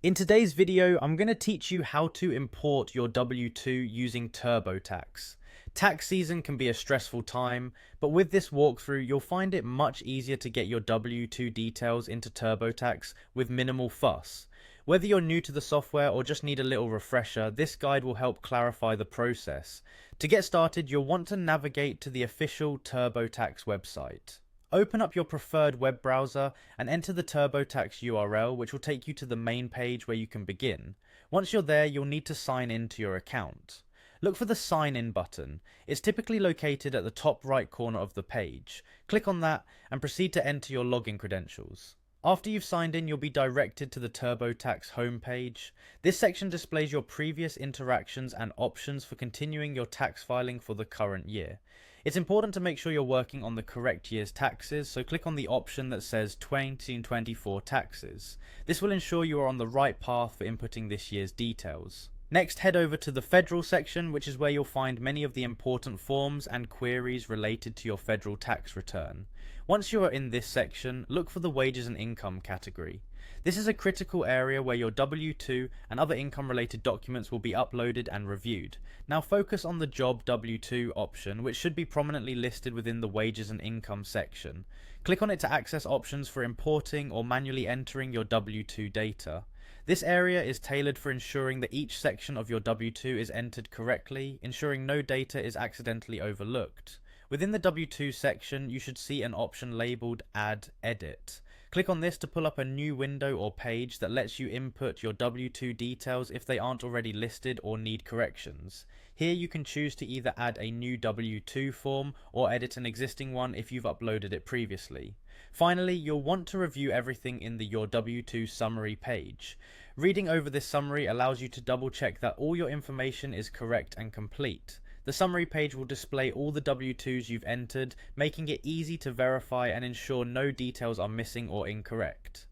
In today's video, I'm going to teach you how to import your W-2 using Turbotax. Tax season can be a stressful time, but with this walkthrough, you'll find it much easier to get your W-2 details into Turbotax with minimal fuss. Whether you're new to the software or just need a little refresher, this guide will help clarify the process. To get started, you'll want to navigate to the official Turbotax website. Open up your preferred web browser and enter the Turbotax URL, which will take you to the main page where you can begin. Once you're there, you'll need to sign in to your account. Look for the Sign In button. It's typically located at the top right corner of the page. Click on that and proceed to enter your login credentials. After you've signed in, you'll be directed to the Turbotax homepage. This section displays your previous interactions and options for continuing your tax filing for the current year. It's important to make sure you're working on the correct year's taxes, so click on the option that says 2024 taxes. This will ensure you are on the right path for inputting this year's details. Next, head over to the Federal section, which is where you'll find many of the important forms and queries related to your federal tax return. Once you are in this section, look for the Wages and Income category. This is a critical area where your W-2 and other income-related documents will be uploaded and reviewed. Now focus on the Job W-2 option, which should be prominently listed within the Wages and Income section. Click on it to access options for importing or manually entering your W-2 data. This area is tailored for ensuring that each section of your W-2 is entered correctly, ensuring no data is accidentally overlooked. Within the W-2 section, you should see an option labeled Add Edit. Click on this to pull up a new window or page that lets you input your W-2 details if they aren't already listed or need corrections. Here you can choose to either add a new W-2 form or edit an existing one if you've uploaded it previously. Finally, you'll want to review everything in the Your W-2 summary page. Reading over this summary allows you to double check that all your information is correct and complete. The summary page will display all the W-2s you've entered, making it easy to verify and ensure no details are missing or incorrect.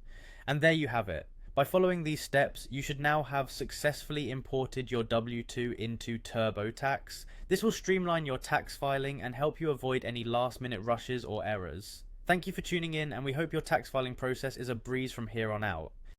And there you have it. By following these steps, you should now have successfully imported your W-2 into Turbotax. This will streamline your tax filing and help you avoid any last-minute rushes or errors. Thank you for tuning in, and we hope your tax filing process is a breeze from here on out.